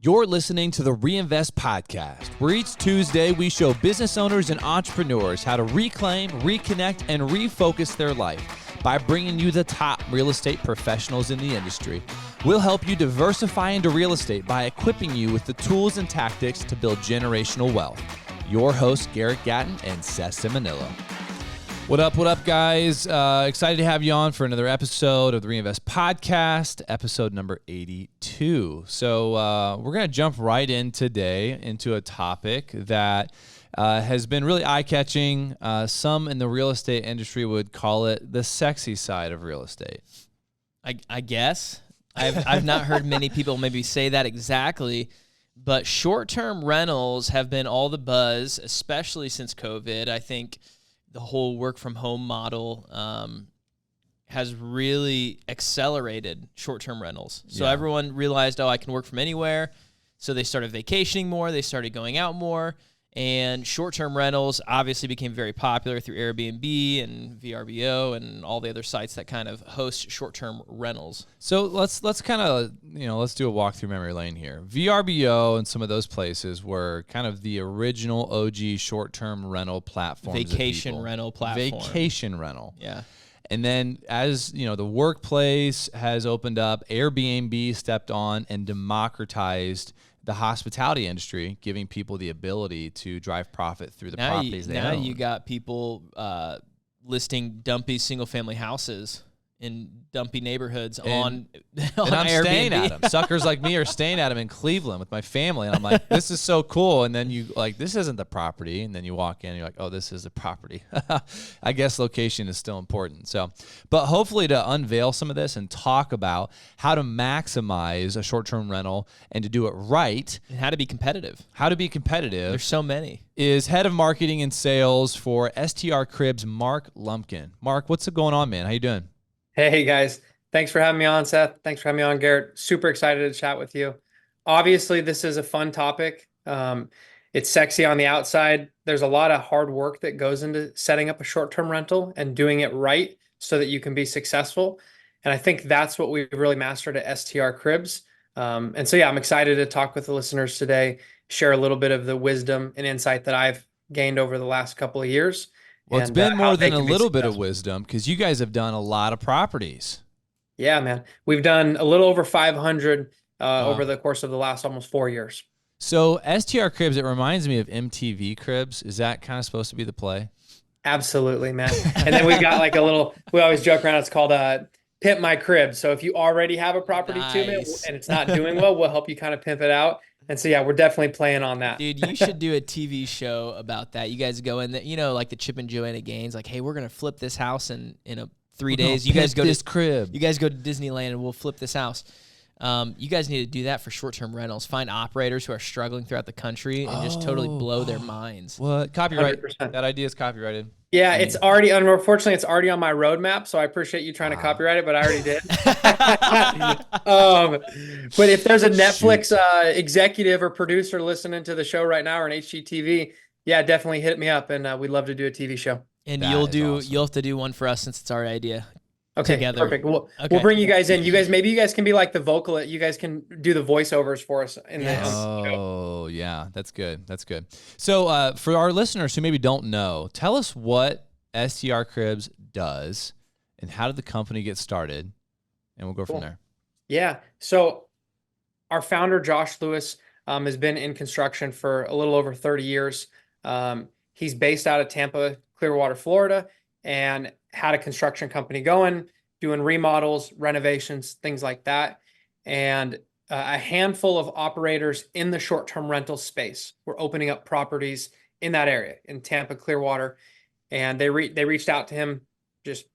You're listening to the Reinvest Podcast, where each Tuesday we show business owners and entrepreneurs how to reclaim, reconnect, and refocus their life by bringing you the top real estate professionals in the industry. We'll help you diversify into real estate by equipping you with the tools and tactics to build generational wealth. Your hosts, Garrett Gatton and Seth Ciminillo. What up, guys? Excited to have you on for another episode of the Reinvest Podcast, episode number 82. So we're going to jump right in today into a topic that has been really eye-catching. Some in the real estate industry would call it the sexy side of real estate. I guess. I've not heard many people maybe say that exactly, but short-term rentals have been all the buzz, especially since COVID. I think the whole work-from-home model has really accelerated short-term rentals. So everyone realized, I can work from anywhere. So they started vacationing more. They started going out more. And short-term rentals obviously became very popular through AirBnB and VRBO and all the other sites that kind of host short-term rentals. So let's kind of, let's do a walk through memory lane here. VRBO and some of those places were kind of the original OG short-term rental platforms. Vacation rental platform. Vacation rental. Yeah. And then as, the workplace has opened up, Airbnb stepped on and democratized the hospitality industry, giving people the ability to drive profit through the properties they own. Now you got people listing dumpy single-family houses in dumpy neighborhoods on and I'm Airbnb. staying at them. Suckers like me are staying at them in Cleveland with my family, and I'm like, this is so cool. And then you this isn't the property, and then you walk in, and you're like, oh, this is the property. I guess location is still important. So, but hopefully to unveil some of this and talk about how to maximize a short-term rental and to do it right, And how to be competitive. There's so many. Is head of marketing and sales for STR Cribs, Mark Lumpkin. Mark, what's going on, man? How you doing? Hey guys, thanks for having me on, Seth. Thanks for having me on, Garrett. Super excited to chat with you. Obviously, this is a fun topic. It's sexy on the outside. There's a lot of hard work that goes into setting up a short-term rental and doing it right so that you can be successful. And I think that's what we've really mastered at STR Cribs. I'm excited to talk with the listeners today, share a little bit of the wisdom and insight that I've gained over the last couple of years. Well, it's been more than a little bit of wisdom because you guys have done a lot of properties. Yeah, man. We've done a little over 500 over the course of the last almost 4 years. So STR Cribs, it reminds me of MTV Cribs. Is that kind of supposed to be the play? Absolutely, man. And then we've got we always joke around, it's called Pimp My Crib. So if you already have a property and it's not doing well, we'll help you kind of pimp it out. And so, we're definitely playing on that. Dude, you should do a TV show about that. You guys go in there, like the Chip and Joanna Gaines, like, hey, we're going to flip this house in 3 days. You guys go to crib. You guys go to Disneyland and we'll flip this house. You guys need to do that for short-term rentals. Find operators who are struggling throughout the country and just totally blow their minds. What? Copyright. 100%. That idea is copyrighted. Yeah, it's already, unfortunately, it's already on my roadmap, so I appreciate you trying to copyright it, but I already did. But if there's a Netflix executive or producer listening to the show right now or an HGTV, definitely hit me up, and we'd love to do a TV show. And you'll have to do one for us since it's our idea. Okay, together. Perfect. We'll bring you guys in. Maybe you guys can be like the vocal. You guys can do the voiceovers for us. Yeah, that's good. That's good. So for our listeners who maybe don't know, tell us what STR Cribs does and how did the company get started, and we'll go from there. Yeah. So our founder, Josh Lewis, has been in construction for a little over 30 years. He's based out of Tampa, Clearwater, Florida, and had a construction company going, doing remodels, renovations, things like that. And a handful of operators in the short-term rental space were opening up properties in that area, in Tampa, Clearwater. And they reached out to him, just,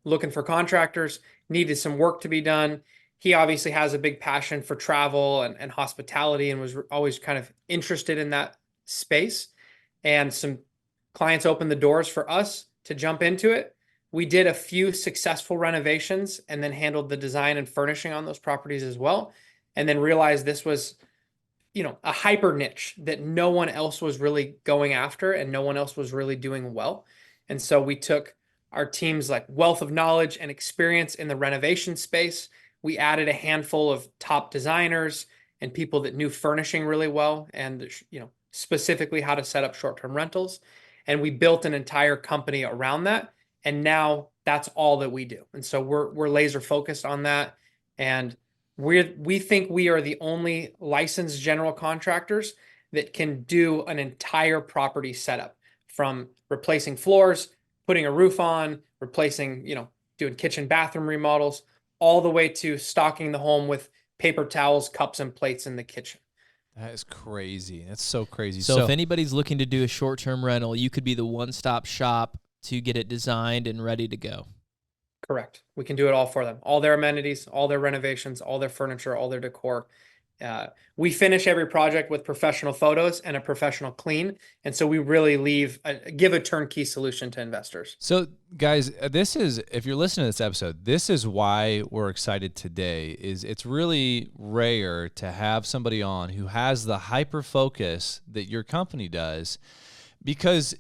looking for contractors, needed some work to be done. He obviously has a big passion for travel and hospitality and was always kind of interested in that space. And some clients opened the doors for us to jump into it. We did a few successful renovations and then handled the design and furnishing on those properties as well. And then realized this was, a hyper niche that no one else was really going after and no one else was really doing well. And so we took our team's wealth of knowledge and experience in the renovation space. We added a handful of top designers and people that knew furnishing really well and, specifically how to set up short-term rentals. And we built an entire company around that. And now that's all that we do. And so we're laser focused on that. And we think we are the only licensed general contractors that can do an entire property setup, from replacing floors, putting a roof on, replacing, doing kitchen bathroom remodels, all the way to stocking the home with paper towels, cups, and plates in the kitchen. That is crazy. That's so crazy. So if anybody's looking to do a short-term rental, you could be the one-stop shop to get it designed and ready to go. Correct. We can do it all for them. All their amenities, all their renovations, all their furniture, all their decor. We finish every project with professional photos and a professional clean. And so we really give a turnkey solution to investors. So guys, if you're listening to this episode, this is why we're excited today. It's really rare to have somebody on who has the hyper focus that your company does, because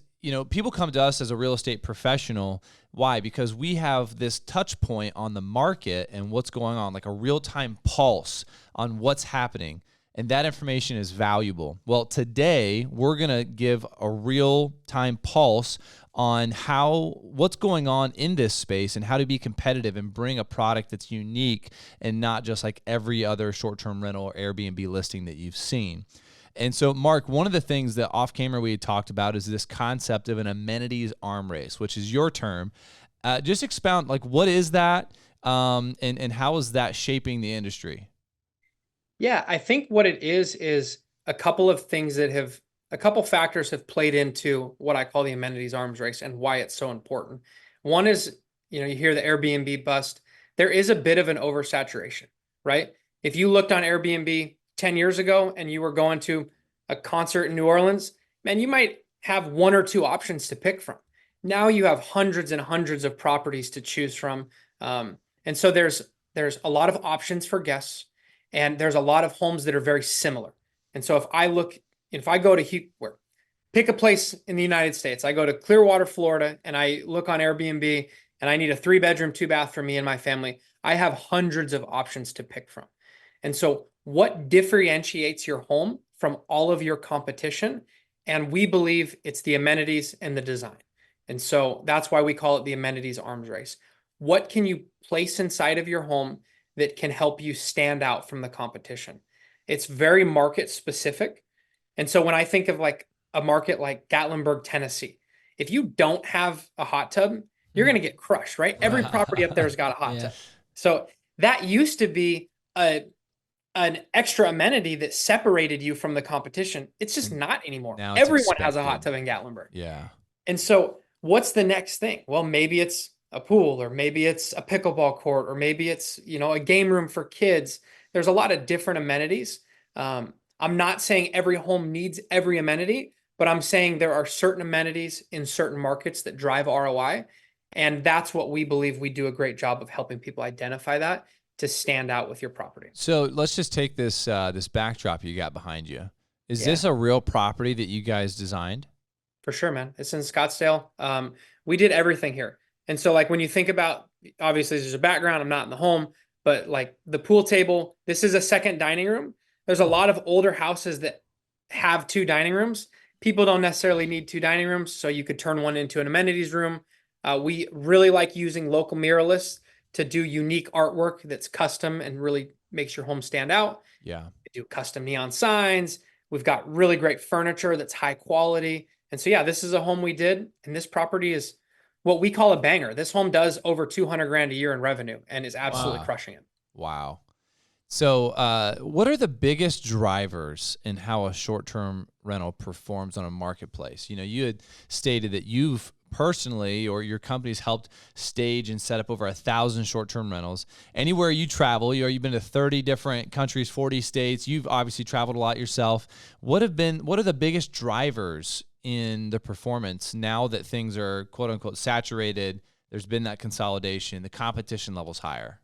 people come to us as a real estate professional. Why? Because we have this touch point on the market and what's going on, like a real-time pulse on what's happening. And that information is valuable. Well, today we're going to give a real-time pulse on what's going on in this space and how to be competitive and bring a product that's unique and not just like every other short-term rental or Airbnb listing that you've seen. And so, Mark, one of the things that off camera we had talked about is this concept of an amenities arm race, which is your term. Just expound, like, what is that, and how is that shaping the industry? Yeah, I think what it is a couple of things a couple factors have played into what I call the amenities arms race and why it's so important. One is, you hear the Airbnb bust. There is a bit of an oversaturation, right? If you looked on Airbnb 10 years ago and you were going to a concert in New Orleans, man, you might have one or two options to pick from. Now you have hundreds and hundreds of properties to choose from. And so there's a lot of options for guests, and there's a lot of homes that are very similar. And so if I go to pick a place in the United States, I go to Clearwater, Florida, and I look on Airbnb and I need a 3-bedroom, 2-bath for me and my family, I have hundreds of options to pick from. And so what differentiates your home from all of your competition? And we believe it's the amenities and the design. And so that's why we call it the amenities arms race. What can you place inside of your home that can help you stand out from the competition? It's very market specific. And so when I think of like a market like Gatlinburg, Tennessee, if you don't have a hot tub, you're going to get crushed, right? Every property up there has got a hot tub. So that used to be an extra amenity that separated you from the competition. It's just not anymore. Now everyone has a hot tub in Gatlinburg. Yeah. And so what's the next thing? Well, maybe it's a pool, or maybe it's a pickleball court, or maybe it's, a game room for kids. There's a lot of different amenities. I'm not saying every home needs every amenity, but I'm saying there are certain amenities in certain markets that drive ROI. And that's what we believe we do a great job of helping people identify that to stand out with your property. So let's just take this backdrop you got behind you. Is this a real property that you guys designed? For sure, man. It's in Scottsdale. We did everything here. And so like when you think about, obviously there's a background, I'm not in the home, but like the pool table, this is a second dining room. There's a lot of older houses that have 2 dining rooms. People don't necessarily need 2 dining rooms, so you could turn one into an amenities room. We really like using local muralists to do unique artwork that's custom and really makes your home stand out. Yeah. We do custom neon signs. We've got really great furniture that's high quality. And so, yeah, this is a home we did. And this property is what we call a banger. This home does over 200 grand a year in revenue and is absolutely crushing it. Wow. So what are the biggest drivers in how a short-term rental performs on a marketplace? You had stated that you've personally, or your company's helped stage and set up over 1,000 short-term rentals. Anywhere you travel, you've been to 30 different countries, 40 states. You've obviously traveled a lot yourself. What are the biggest drivers in the performance now that things are quote unquote saturated? There's been that consolidation, the competition level's higher.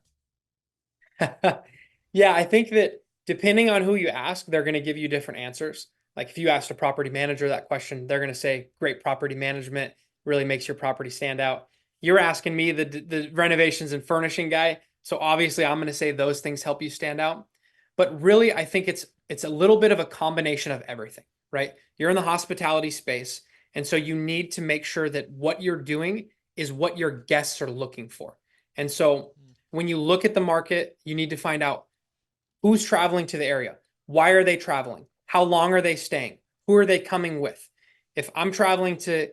Yeah, I think that depending on who you ask, they're going to give you different answers. Like if you asked a property manager that question, they're going to say great property management really makes your property stand out. You're asking me, the renovations and furnishing guy, so obviously I'm going to say those things help you stand out. But really, I think it's a little bit of a combination of everything, right? You're in the hospitality space, and so you need to make sure that what you're doing is what your guests are looking for. And so when you look at the market, you need to find out who's traveling to the area. Why are they traveling? How long are they staying? Who are they coming with? If I'm traveling to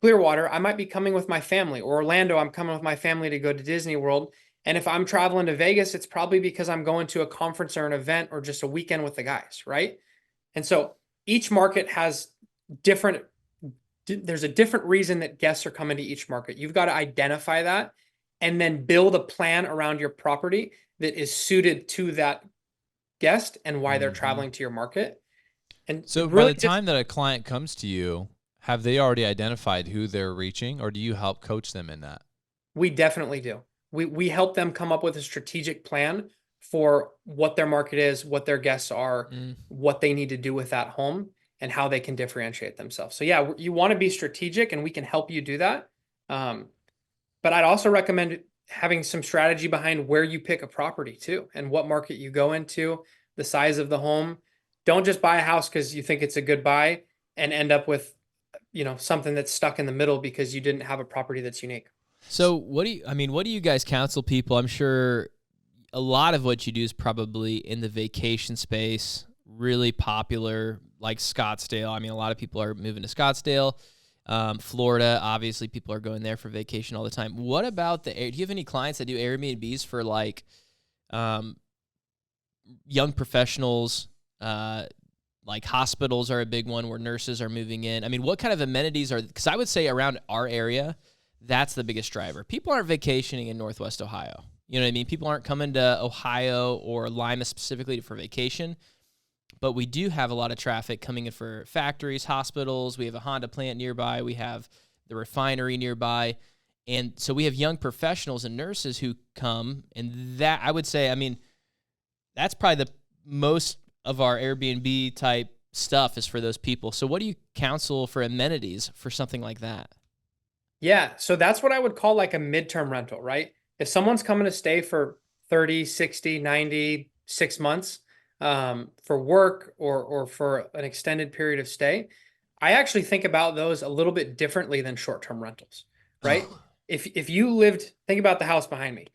Clearwater, I might be coming with my family, or Orlando, I'm coming with my family to go to Disney World. And if I'm traveling to Vegas, it's probably because I'm going to a conference or an event or just a weekend with the guys, right? And so each market has different, there's a different reason that guests are coming to each market. You've got to identify that and then build a plan around your property that is suited to that guest and why they're traveling to your market. And So by really the time that a client comes to you, have they already identified who they're reaching, or do you help coach them in that? we definitely do. We help them come up with a strategic plan for what their market is, what their guests are, what they need to do with that home, and how they can differentiate themselves. So yeah, you want to be strategic, and we can help you do that. But I'd also recommend having some strategy behind where you pick a property too, and what market you go into, the size of the home. Don't just buy a house because you think it's a good buy and end up with, something that's stuck in the middle because you didn't have a property that's unique. So what do you guys counsel people? I'm sure a lot of what you do is probably in the vacation space, really popular, like Scottsdale. I mean, a lot of people are moving to Scottsdale. Florida, obviously, people are going there for vacation all the time. What about do you have any clients that do Airbnbs for like young professionals? Like hospitals are a big one where nurses are moving in. I mean, what kind of amenities are, because I would say around our area, that's the biggest driver. People aren't vacationing in Northwest Ohio. You know what I mean? People aren't coming to Ohio or Lima specifically for vacation, but we do have a lot of traffic coming in for factories, hospitals. We have a Honda plant nearby. We have the refinery nearby. And so we have young professionals and nurses who come, and that, I would say, I mean, that's probably the most of our Airbnb type stuff is for those people. So what do you counsel for amenities for something like that? Yeah, so that's what I would call like a midterm rental, right? If someone's coming to stay for 30, 60, 90, 6 months for work or for an extended period of stay, I actually think about those a little bit differently than short-term rentals, right? If you lived, think about the house behind me.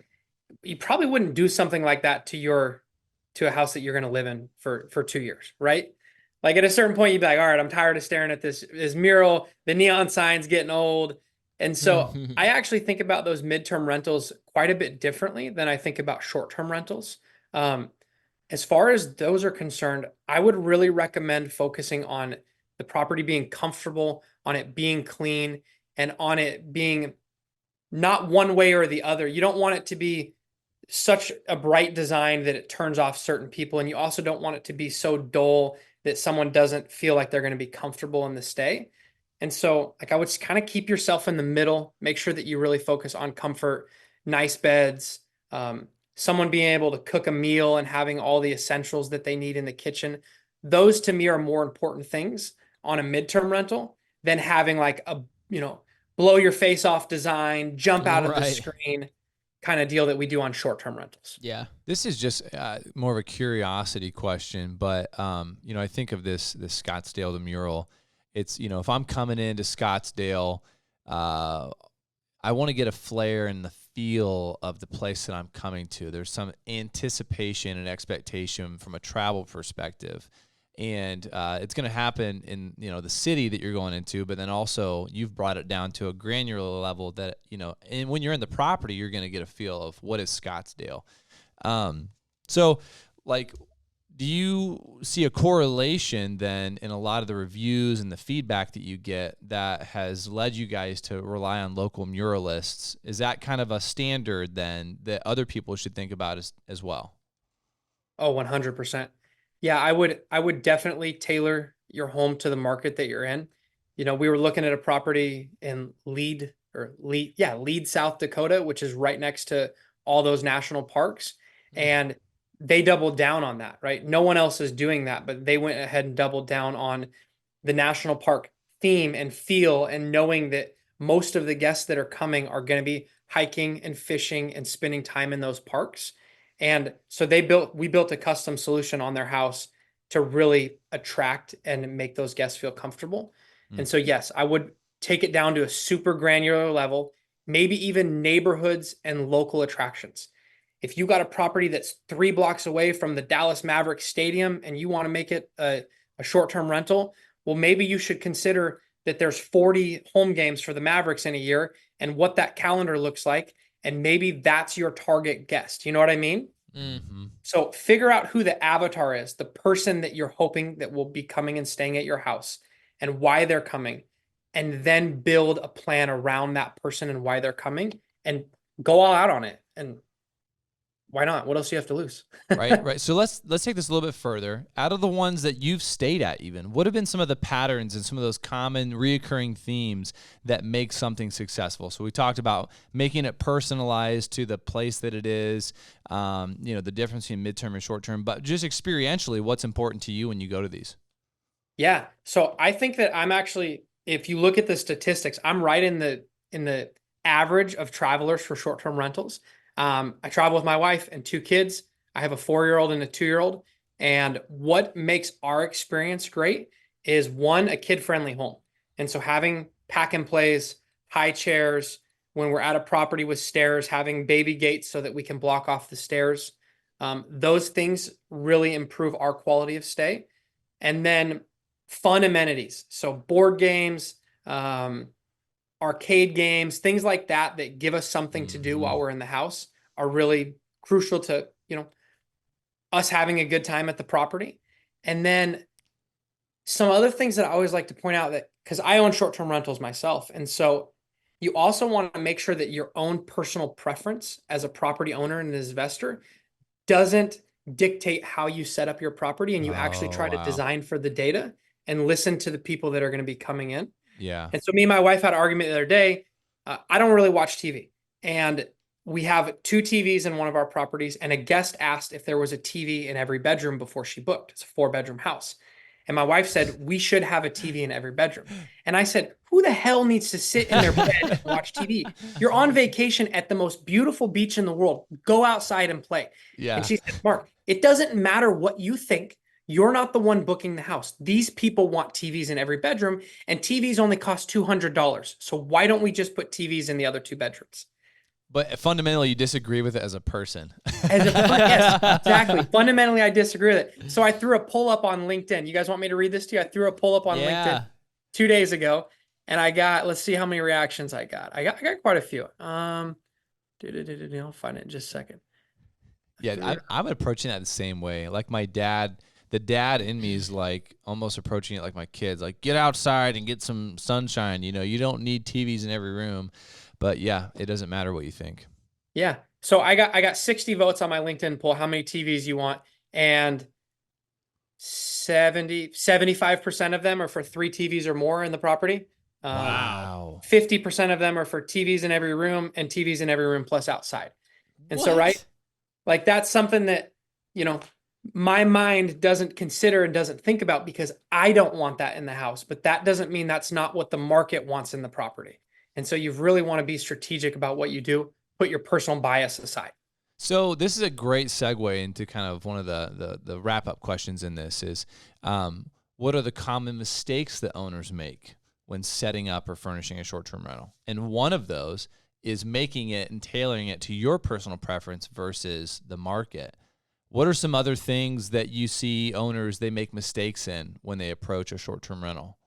You probably wouldn't do something like that to a house that you're going to live in for 2 years, right? Like at a certain point, you'd be like, all right, I'm tired of staring at this mural. The neon sign's getting old. And so I actually think about those midterm rentals quite a bit differently than I think about short-term rentals. As far as those are concerned, I would really recommend focusing on the property being comfortable, on it being clean, and on it being not one way or the other. You don't want it to be such a bright design that it turns off certain people. And you also don't want it to be so dull that someone doesn't feel like they're going to be comfortable in the stay. And so like I would kind of keep yourself in the middle, make sure that you really focus on comfort, nice beds, someone being able to cook a meal and having all the essentials that they need in the kitchen. Those to me are more important things on a midterm rental than having like a, blow your face off design, jump out of the screen kind of deal that we do on short-term rentals. Yeah. This is just more of a curiosity question, but I think of this Scottsdale, the mural. It's, if I'm coming into Scottsdale, I want to get a flair and the feel of the place that I'm coming to. There's some anticipation and expectation from a travel perspective. And it's going to happen in, the city that you're going into, but then also you've brought it down to a granular level that, and when you're in the property, you're going to get a feel of what is Scottsdale. So like, do you see a correlation then in a lot of the reviews and the feedback that you get that has led you guys to rely on local muralists? Is that kind of a standard then that other people should think about as well? Oh, 100%. Yeah, I would definitely tailor your home to the market that you're in. We were looking at a property in Lead, South Dakota, which is right next to all those national parks. And they doubled down on that, right? No one else is doing that, but they went ahead and doubled down on the national park theme and feel, and knowing that most of the guests that are coming are going to be hiking and fishing and spending time in those parks. And so we built a custom solution on their house to really attract and make those guests feel comfortable. And so, yes, I would take it down to a super granular level, maybe even neighborhoods and local attractions. If you got a property that's 3 blocks away from the Dallas Mavericks stadium and you want to make it a short-term rental, well, maybe you should consider that there's 40 home games for the Mavericks in a year and what that calendar looks like. And maybe that's your target guest. You know what I mean? Mm-hmm. So figure out who the avatar is, the person that you're hoping that will be coming and staying at your house and why they're coming, and then build a plan around that person and why they're coming and go all out on it. And why not? What else do you have to lose? Right. So let's take this a little bit further. Out of the ones that you've stayed at, even, what have been some of the patterns and some of those common reoccurring themes that make something successful? So we talked about making it personalized to the place that it is, the difference between midterm and short term, but just experientially, what's important to you when you go to these? Yeah. So I think that I'm actually, if you look at the statistics, I'm right in the average of travelers for short-term rentals. I travel with my wife and 2 kids. I have a 4-year-old and a 2-year-old. And what makes our experience great is, one, a kid-friendly home. And so having pack and plays, high chairs, when we're at a property with stairs, having baby gates so that we can block off the stairs. Those things really improve our quality of stay. And then fun amenities. So board games, arcade games, things like that that give us something to do while we're in the house are really crucial to, us having a good time at the property. And then some other things that I always like to point out, that because I own short-term rentals myself. And so you also want to make sure that your own personal preference as a property owner and an investor doesn't dictate how you set up your property, and you actually try to design for the data and listen to the people that are going to be coming in. Yeah. And so me and my wife had an argument the other day. I don't really watch TV, and we have 2 TVs in one of our properties, and a guest asked if there was a TV in every bedroom before she booked. It's a 4-bedroom house. And my wife said, we should have a TV in every bedroom. And I said, who the hell needs to sit in their bed and watch TV? You're on vacation at the most beautiful beach in the world. Go outside and play. Yeah. And she said, Mark, it doesn't matter what you think. You're not the one booking the house. These people want TVs in every bedroom, and TVs only cost $200. So why don't we just put TVs in the other 2 bedrooms? But fundamentally, you disagree with it as a person. Yes, exactly. Fundamentally, I disagree with it. So I threw a poll up on LinkedIn. You guys want me to read this to you? I threw a poll up on LinkedIn 2 days ago, and I got, let's see how many reactions I got. I got quite a few. I'll find it in just a second. Yeah, I'm approaching that the same way. Like my dad, the dad in me is like almost approaching it like my kids. Like, get outside and get some sunshine. You don't need TVs in every room. But yeah, it doesn't matter what you think. Yeah. So I got 60 votes on my LinkedIn poll, how many TVs you want, and 75% of them are for 3 TVs or more in the property. Wow. 50% of them are for TVs in every room, and TVs in every room plus outside. And so, right, like that's something that, my mind doesn't consider and doesn't think about, because I don't want that in the house, but that doesn't mean that's not what the market wants in the property. And so you really want to be strategic about what you do, put your personal bias aside. So this is a great segue into kind of one of the wrap-up questions in this is, what are the common mistakes that owners make when setting up or furnishing a short-term rental? And one of those is making it and tailoring it to your personal preference versus the market. What are some other things that you see owners, they make mistakes in when they approach a short-term rental?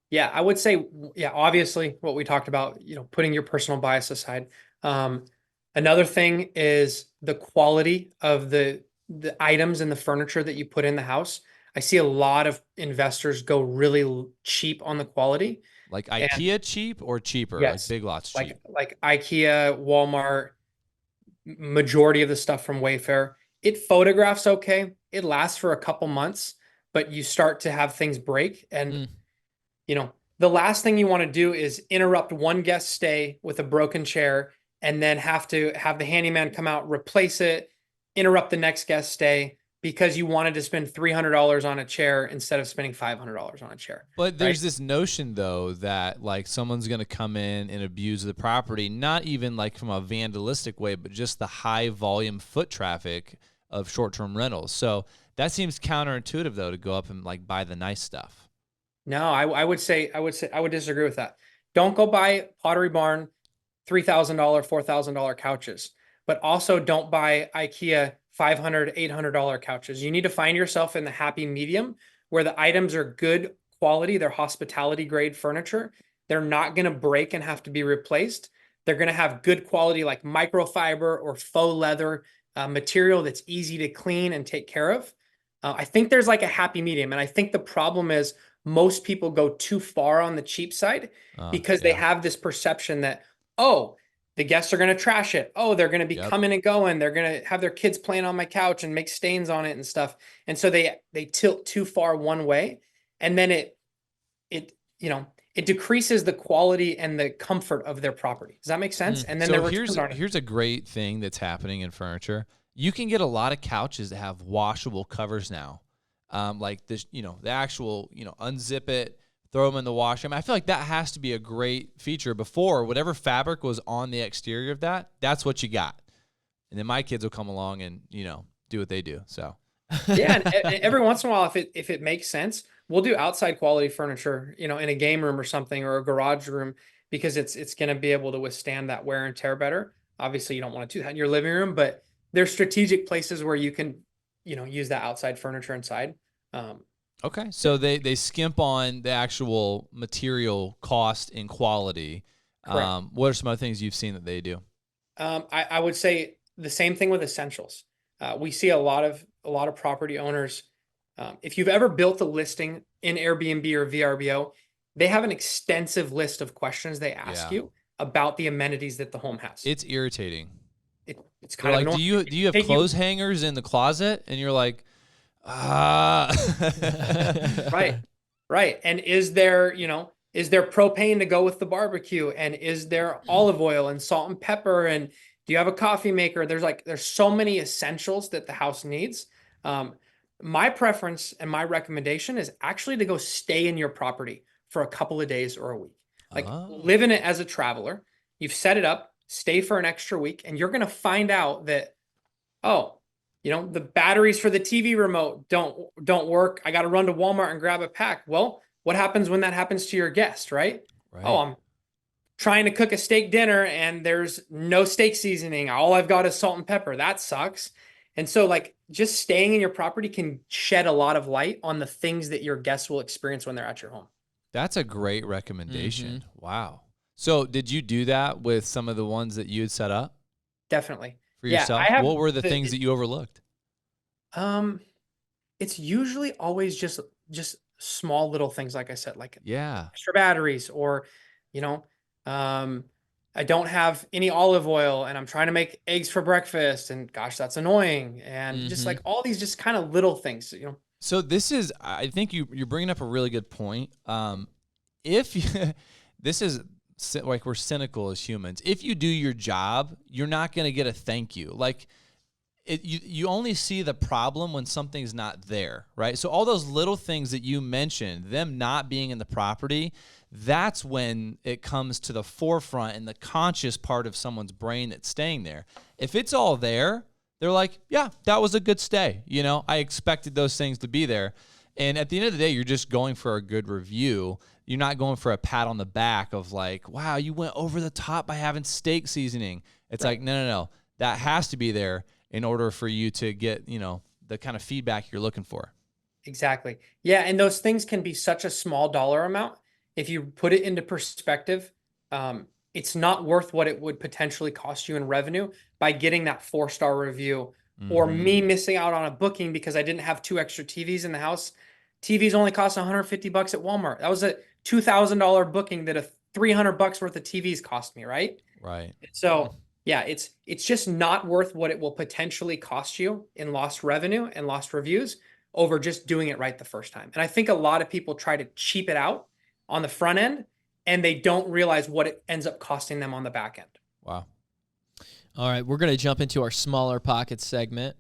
Yeah, I would say, obviously what we talked about, putting your personal bias aside. Another thing is the quality of the items and the furniture that you put in the house. I see a lot of investors go really cheap on the quality. Like IKEA cheap or cheaper? Yes, like Big Lots cheap? Like IKEA, Walmart, majority of the stuff from Wayfair. It photographs okay. It lasts for a couple months, but you start to have things break. And the last thing you want to do is interrupt one guest stay with a broken chair and then have to have the handyman come out, replace it, interrupt the next guest stay, because you wanted to spend $300 on a chair instead of spending $500 on a chair. But there's right? this notion, though, that like someone's going to come in and abuse the property, not even like from a vandalistic way, but just the high volume foot traffic of short-term rentals. So that seems counterintuitive, though, to go up and like buy the nice stuff. No, I would disagree with that. Don't go buy Pottery Barn $3,000, $4,000 couches, but also don't buy IKEA $500, $800 couches. You need to find yourself in the happy medium where the items are good quality. They're hospitality grade furniture. They're not going to break and have to be replaced. They're going to have good quality like microfiber or faux leather material that's easy to clean and take care of. I think there's like a happy medium. And I think the problem is most people go too far on the cheap side because they have this perception that, oh, the guests are going to trash it. Oh, they're going to be coming and going. They're going to have their kids playing on my couch and make stains on it and stuff. And so they tilt too far one way. And then it decreases the quality and the comfort of their property. Does that make sense? And then so here's a great thing that's happening in furniture. You can get a lot of couches that have washable covers now. Like this, the actual, unzip it, throw them in the wash. I mean, I feel like that has to be a great feature. Before, whatever fabric was on the exterior of that's what you got. And then my kids will come along and, do what they do. So yeah, and every once in a while, if it makes sense, we'll do outside quality furniture, in a game room or something or a garage room because it's going to be able to withstand that wear and tear better. Obviously, you don't want to do that in your living room, but there's strategic places where you can, use that outside furniture inside. Okay, so they skimp on the actual material cost and quality. What are some other things you've seen that they do? I would say the same thing with essentials. We see a lot of property owners. If you've ever built a listing in Airbnb or VRBO, they have an extensive list of questions they ask you about the amenities that the home has. It's irritating. It's kind of like, do you have clothes hangers in the closet? And you're like, right. And is there propane to go with the barbecue? And is there olive oil and salt and pepper? And do you have a coffee maker? There's so many essentials that the house needs. My preference and my recommendation is actually to go stay in your property for a couple of days or a week. Like live in it as a traveler. You've set it up, stay for an extra week, and you're going to find out that, the batteries for the TV remote don't work. I got to run to Walmart and grab a pack. Well, what happens when that happens to your guest, right? Oh, I'm trying to cook a steak dinner and there's no steak seasoning. All I've got is salt and pepper. That sucks. And so like just staying in your property can shed a lot of light on the things that your guests will experience when they're at your home. That's a great recommendation. Mm-hmm. Wow. So did you do that with some of the ones that you had set up? Definitely. For yourself? What were the things that you overlooked? It's usually always just small little things, like I said, like extra batteries, or I don't have any olive oil and I'm trying to make eggs for breakfast, and gosh, that's annoying. And just like all these just kind of little things, So I think you're bringing up a really good point. This is like, we're cynical as humans. If you do your job, you're not going to get a thank you. Like you only see the problem when something's not there, right? So all those little things that you mentioned, them not being in the property, that's when it comes to the forefront and the conscious part of someone's brain that's staying there. If it's all there, they're like, yeah, that was a good stay. I expected those things to be there. And at the end of the day, you're just going for a good review. You're not going for a pat on the back of like, wow, you went over the top by having steak seasoning. It's like, no. That has to be there in order for you to get, the kind of feedback you're looking for. Exactly. Yeah. And those things can be such a small dollar amount. If you put it into perspective, it's not worth what it would potentially cost you in revenue by getting that 4-star review, or me missing out on a booking because I didn't have 2 extra TVs in the house. TVs only cost $150 at Walmart. That was a $2,000 booking that a $300 worth of TVs cost me, right? Right. So yeah, it's just not worth what it will potentially cost you in lost revenue and lost reviews over just doing it right the first time. And I think a lot of people try to cheap it out on the front end, and they don't realize what it ends up costing them on the back end. Wow. All right, we're going to jump into our smaller pockets segment.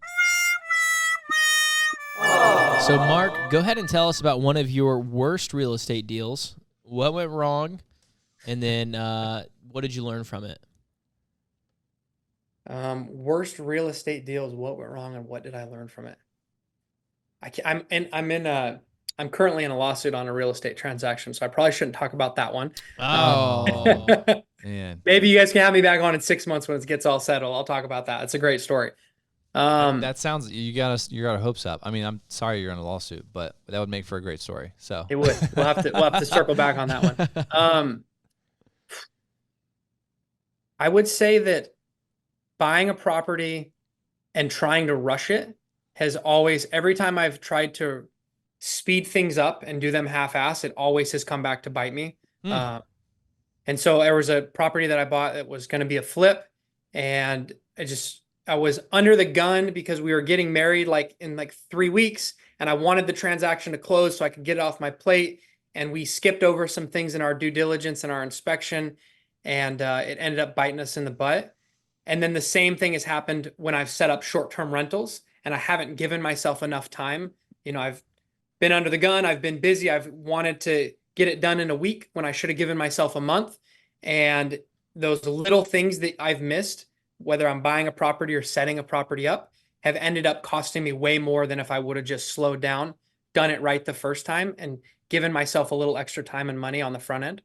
So, Mark, go ahead and tell us about one of your worst real estate deals. What went wrong? And then what did you learn from it? Worst real estate deals, what went wrong and what did I learn from it? I'm currently in a lawsuit on a real estate transaction, so I probably shouldn't talk about that one. Oh, Man. Maybe you guys can have me back on in 6 months when it gets all settled. I'll talk about that. It's a great story. That sounds you got our hopes up. I mean, I'm sorry you're in a lawsuit, but that would make for a great story. So it would. We'll have to circle back on that one. I would say that buying a property and trying to rush it has always, every time I've tried to speed things up and do them half-ass, it always has come back to bite me. And so there was a property that I bought that was going to be a flip, and I was under the gun because we were getting married in 3 weeks, and I wanted the transaction to close so I could get it off my plate. And we skipped over some things in our due diligence and our inspection, and it ended up biting us in the butt. And then the same thing has happened when I've set up short-term rentals, and I haven't given myself enough time. I've been under the gun. I've been busy. I've wanted to get it done in a week when I should have given myself a month. And those little things that I've missed, whether I'm buying a property or setting a property up, have ended up costing me way more than if I would have just slowed down, done it right the first time, and given myself a little extra time and money on the front end.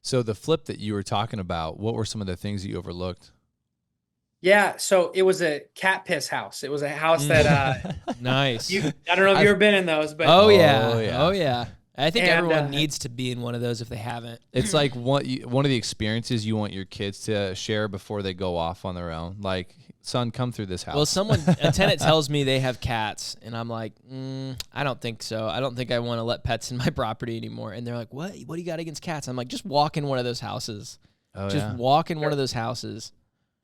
So the flip that you were talking about, what were some of the things that you overlooked? Yeah, so it was a cat piss house. It was a house that nice. I don't know if you've ever been in those, but Oh yeah. I think everyone needs to be in one of those if they haven't. It's like one of the experiences you want your kids to share before they go off on their own. Like, son, come through this house. Well, a tenant tells me they have cats, and I'm like, I don't think so. I don't think I want to let pets in my property anymore. And they're like, what? What do you got against cats? I'm like, just walk in one of those houses. Walk in one of those houses.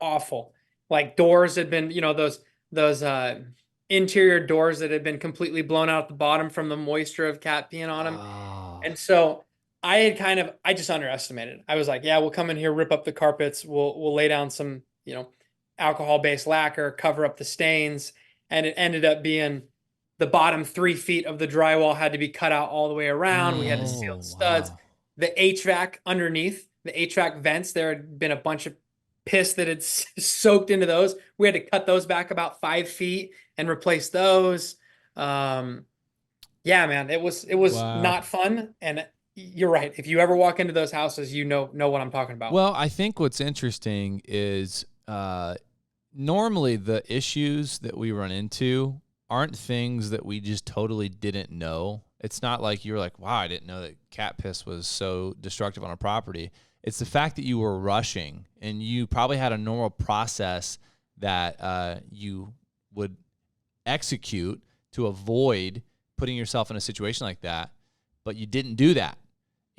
Awful. Like doors had been, those interior doors that had been completely blown out at the bottom from the moisture of cat peeing on them. Oh. And so I just underestimated. I was like, yeah, we'll come in here, rip up the carpets. We'll lay down some, alcohol-based lacquer, cover up the stains. And it ended up being the bottom 3 feet of the drywall had to be cut out all the way around. We had to seal the studs. Wow. The HVAC underneath, the HVAC vents, there had been a bunch of piss that had soaked into those. We had to cut those back about 5 feet and replace those. Yeah, man, it was not fun. And you're right. If you ever walk into those houses, you know what I'm talking about. Well, I think what's interesting is normally the issues that we run into aren't things that we just totally didn't know. It's not like you're like, wow, I didn't know that cat piss was so destructive on a property. It's the fact that you were rushing and you probably had a normal process that you would execute to avoid putting yourself in a situation like that, but you didn't do that.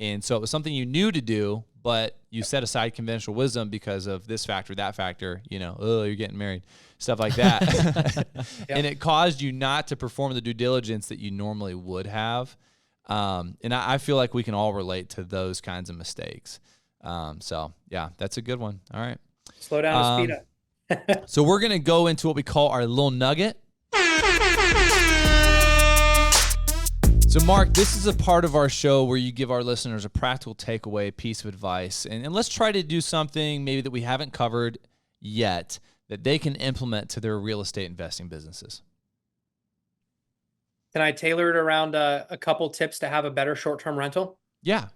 And so it was something you knew to do, but you set aside conventional wisdom because of this factor, that factor, you're getting married, stuff like that. And it caused you not to perform the due diligence that you normally would have. And I feel like we can all relate to those kinds of mistakes. So yeah, that's a good one. All right. Slow down and speed up. So we're going to go into what we call our little nugget. So Mark, this is a part of our show where you give our listeners a practical takeaway, piece of advice, and let's try to do something maybe that we haven't covered yet that they can implement to their real estate investing businesses. Can I tailor it around a couple tips to have a better short-term rental? Yeah.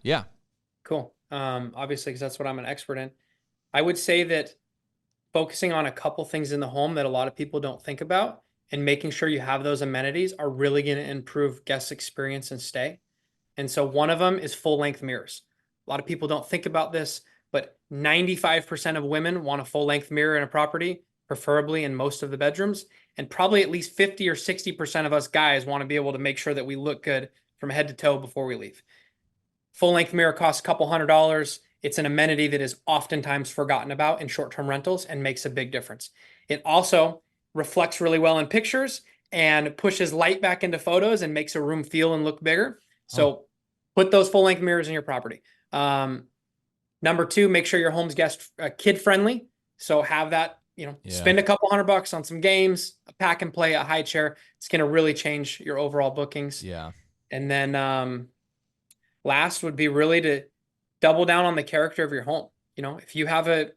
Cool. Obviously, because that's what I'm an expert in. I would say that focusing on a couple things in the home that a lot of people don't think about and making sure you have those amenities are really going to improve guest experience and stay. And so one of them is full-length mirrors. A lot of people don't think about this, but 95% of women want a full-length mirror in a property, preferably in most of the bedrooms. And probably at least 50 or 60% of us guys want to be able to make sure that we look good from head to toe before we leave. Full-length mirror costs a couple $100. It's an amenity that is oftentimes forgotten about in short-term rentals and makes a big difference. It also reflects really well in pictures and pushes light back into photos and makes a room feel and look bigger. So put those full-length mirrors in your property. Number two, make sure your home's kid-friendly. So have that spend a couple $100 on some games, a pack and play, a high chair. It's going to really change your overall bookings. Yeah. And then last would be really to double down on the character of your home. If you have a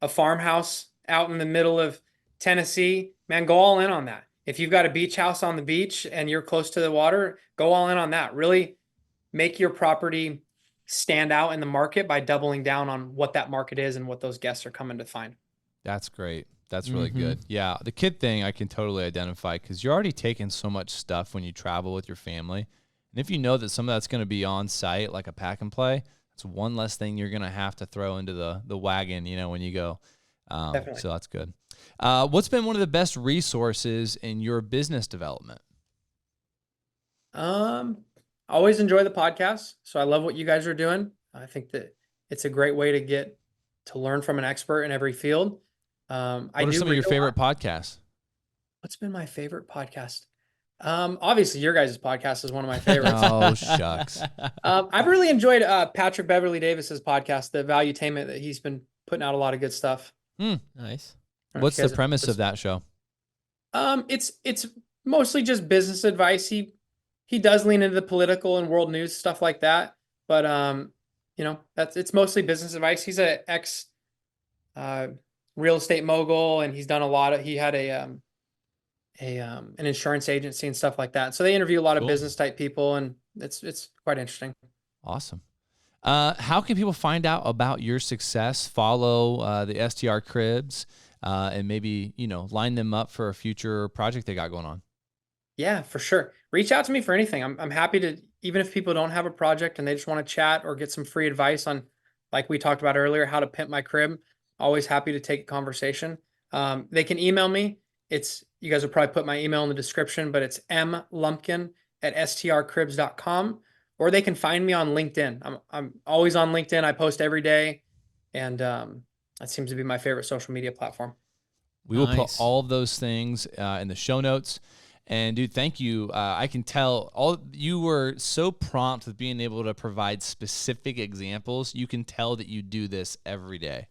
farmhouse out in the middle of Tennessee, man, go all in on that. If you've got a beach house on the beach and you're close to the water, go all in on that. Really make your property stand out in the market by doubling down on what that market is and what those guests are coming to find. That's great. That's really good. Yeah. The kid thing I can totally identify because you're already taking so much stuff when you travel with your family. And if you know that some of that's going to be on site, like a pack and play, it's one less thing you're going to have to throw into the wagon, when you go. Definitely. So that's good. What's been one of the best resources in your business development? Always enjoy the podcast. So I love what you guys are doing. I think that it's a great way to learn from an expert in every field. What are some of your favorite podcasts? What's been my favorite podcast? Obviously your guys' podcast is one of my favorites. Oh, shucks. I've really enjoyed Patrick Beverly Davis's podcast, the Valuetainment, that he's been putting out a lot of good stuff. Nice. What's the premise of that show? It's mostly just business advice. He does lean into the political and world news, stuff like that. But it's mostly business advice. He's an ex real estate mogul, and he's done a lot of. He had an insurance agency and stuff like that. So they interview a lot of business type people, and it's quite interesting. Awesome. How can people find out about your success? Follow the STR Cribs, and maybe line them up for a future project they got going on. Yeah, for sure. Reach out to me for anything. I'm happy to, even if people don't have a project and they just want to chat or get some free advice on, like we talked about earlier, how to pimp my crib. Always happy to take a conversation. They can email me. You guys will probably put my email in the description, but it's mlumpkin@strcribs.com, or they can find me on LinkedIn. I'm always on LinkedIn. I post every day, and that seems to be my favorite social media platform. We will put all of those things in the show notes. And dude, thank you. I can tell you were so prompt with being able to provide specific examples. You can tell that you do this every day.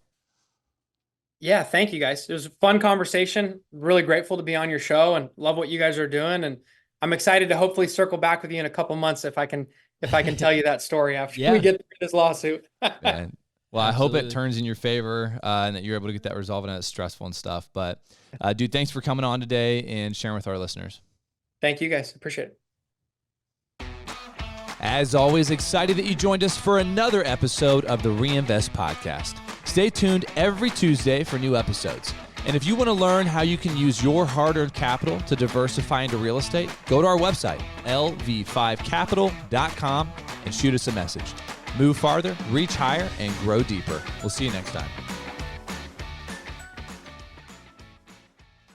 Yeah, thank you guys. It was a fun conversation. Really grateful to be on your show and love what you guys are doing. And I'm excited to hopefully circle back with you in a couple months if I can tell you that story after we get through this lawsuit. Man. Well, I hope it turns in your favor and that you're able to get that resolved, and it's stressful and stuff. But dude, thanks for coming on today and sharing with our listeners. Thank you guys. Appreciate it. As always, excited that you joined us for another episode of the Reinvest Podcast. Stay tuned every Tuesday for new episodes. And if you want to learn how you can use your hard-earned capital to diversify into real estate, go to our website, lv5capital.com, and shoot us a message. Move farther, reach higher, and grow deeper. We'll see you next time.